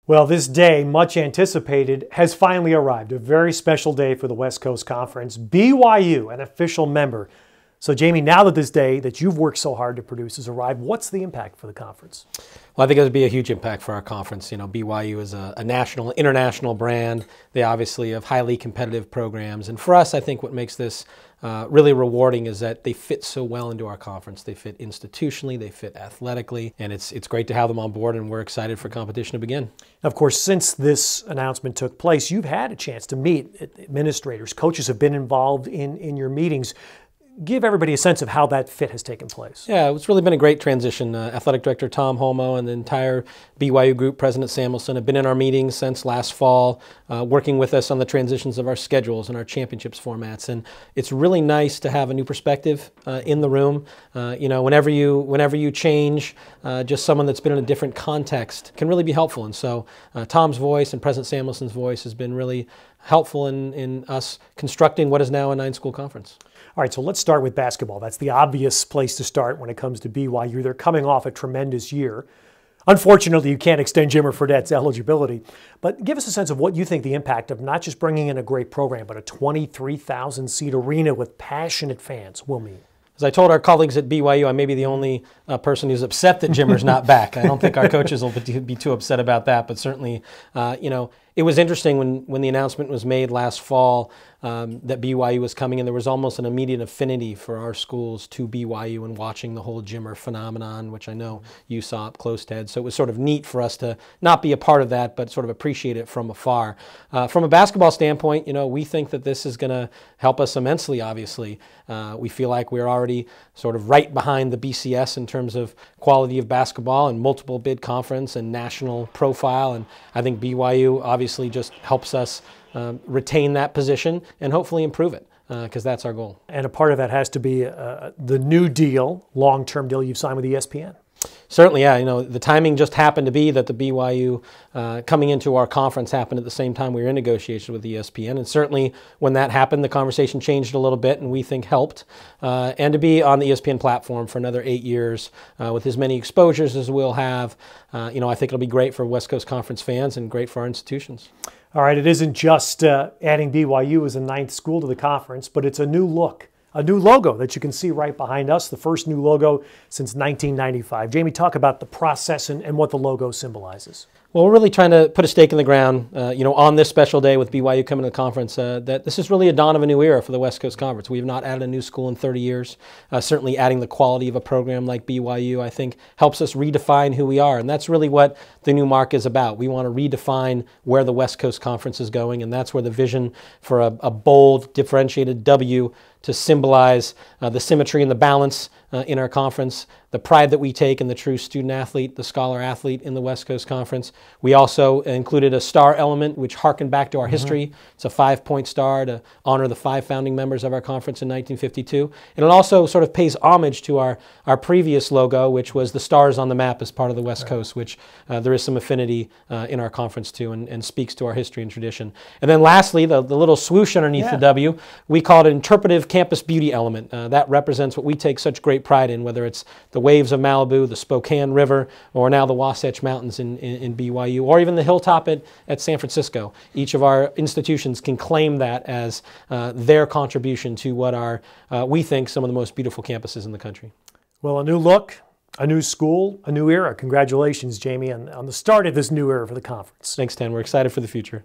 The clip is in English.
Well, this day, much anticipated, has finally arrived. A very special day for the West Coast Conference. BYU, an official member. So, Jamie, now that this day that you've worked so hard to produce has arrived, what's the impact for the conference? Well, I think it would be a huge impact for our conference. You know, BYU is a national, international brand. They obviously have highly competitive programs. And for us, I think what makes this really rewarding is that they fit so well into our conference. They fit institutionally, they fit athletically, and it's great to have them on board, and we're excited for competition to begin. Of course, since this announcement took place, you've had a chance to meet administrators. Coaches have been involved in your meetings. Give everybody a sense of how that fit has taken place. Yeah, it's really been a great transition. Athletic Director Tom Homo and the entire BYU group, President Samuelson, have been in our meetings since last fall, working with us on the transitions of our schedules and our championships formats. And it's really nice to have a new perspective in the room. You know, whenever you change, just someone that's been in a different context can really be helpful. And so Tom's voice and President Samuelson's voice has been really helpful in us constructing what is now a 9-school conference. All right, so let's start with basketball. That's the obvious place to start when it comes to BYU. They're coming off a tremendous year. Unfortunately, you can't extend Jimmer Fredette's eligibility, but give us a sense of what you think the impact of not just bringing in a great program, but a 23,000-seat arena with passionate fans will mean. As I told our colleagues at BYU, I may be the only person who's upset that Jimmer's not back. I don't think our coaches will be too upset about that, but certainly, you know, it was interesting when the announcement was made last fall that BYU was coming in. There was almost an immediate affinity for our schools to BYU and watching the whole Jimmer phenomenon, which I know you saw up close, Ted. So it was sort of neat for us to not be a part of that, but sort of appreciate it from afar. From a basketball standpoint, you know, we think that this is going to help us immensely, obviously. We feel like we're already sort of right behind the BCS in terms of quality of basketball and multiple bid conference and national profile. And I think BYU obviously just helps us retain that position and hopefully improve it, because that's our goal. And a part of that has to be the new deal, long-term deal you've signed with ESPN. Certainly, yeah. You know, the timing just happened to be that the BYU coming into our conference happened at the same time we were in negotiation with ESPN. And certainly when that happened, the conversation changed a little bit and we think helped. And to be on the ESPN platform for another 8 years with as many exposures as we'll have, you know, I think it'll be great for West Coast Conference fans and great for our institutions. All right, it isn't just adding BYU as a 9th school to the conference, but it's a new look. A new logo that you can see right behind us, the first new logo since 1995. Jamie, talk about the process and what the logo symbolizes. Well, we're really trying to put a stake in the ground, you know, on this special day with BYU coming to the conference, that this is really a dawn of a new era for the West Coast Conference. We have not added a new school in 30 years. Certainly adding the quality of a program like BYU, I think, helps us redefine who we are. And that's really what the new mark is about. We want to redefine where the West Coast Conference is going, and that's where the vision for a bold, differentiated W to symbolize the symmetry and the balance in our conference, the pride that we take in the true student athlete, the scholar athlete in the West Coast Conference. We also included a star element which harkened back to our history. It's a 5-point star to honor the 5 founding members of our conference in 1952. And it also sort of pays homage to our previous logo, which was the stars on the map as part of the West Coast, which there is some affinity in our conference too, and speaks to our history and tradition. And then lastly, the little swoosh underneath the W, we call it an interpretive campus beauty element. That represents what we take such great pride in, whether it's the waves of Malibu, the Spokane River, or now the Wasatch Mountains in BYU, or even the hilltop at San Francisco. Each of our institutions can claim that as their contribution to what we think, some of the most beautiful campuses in the country. Well, a new look, a new school, a new era. Congratulations, Jamie, on the start of this new era for the conference. Thanks, Stan. We're excited for the future.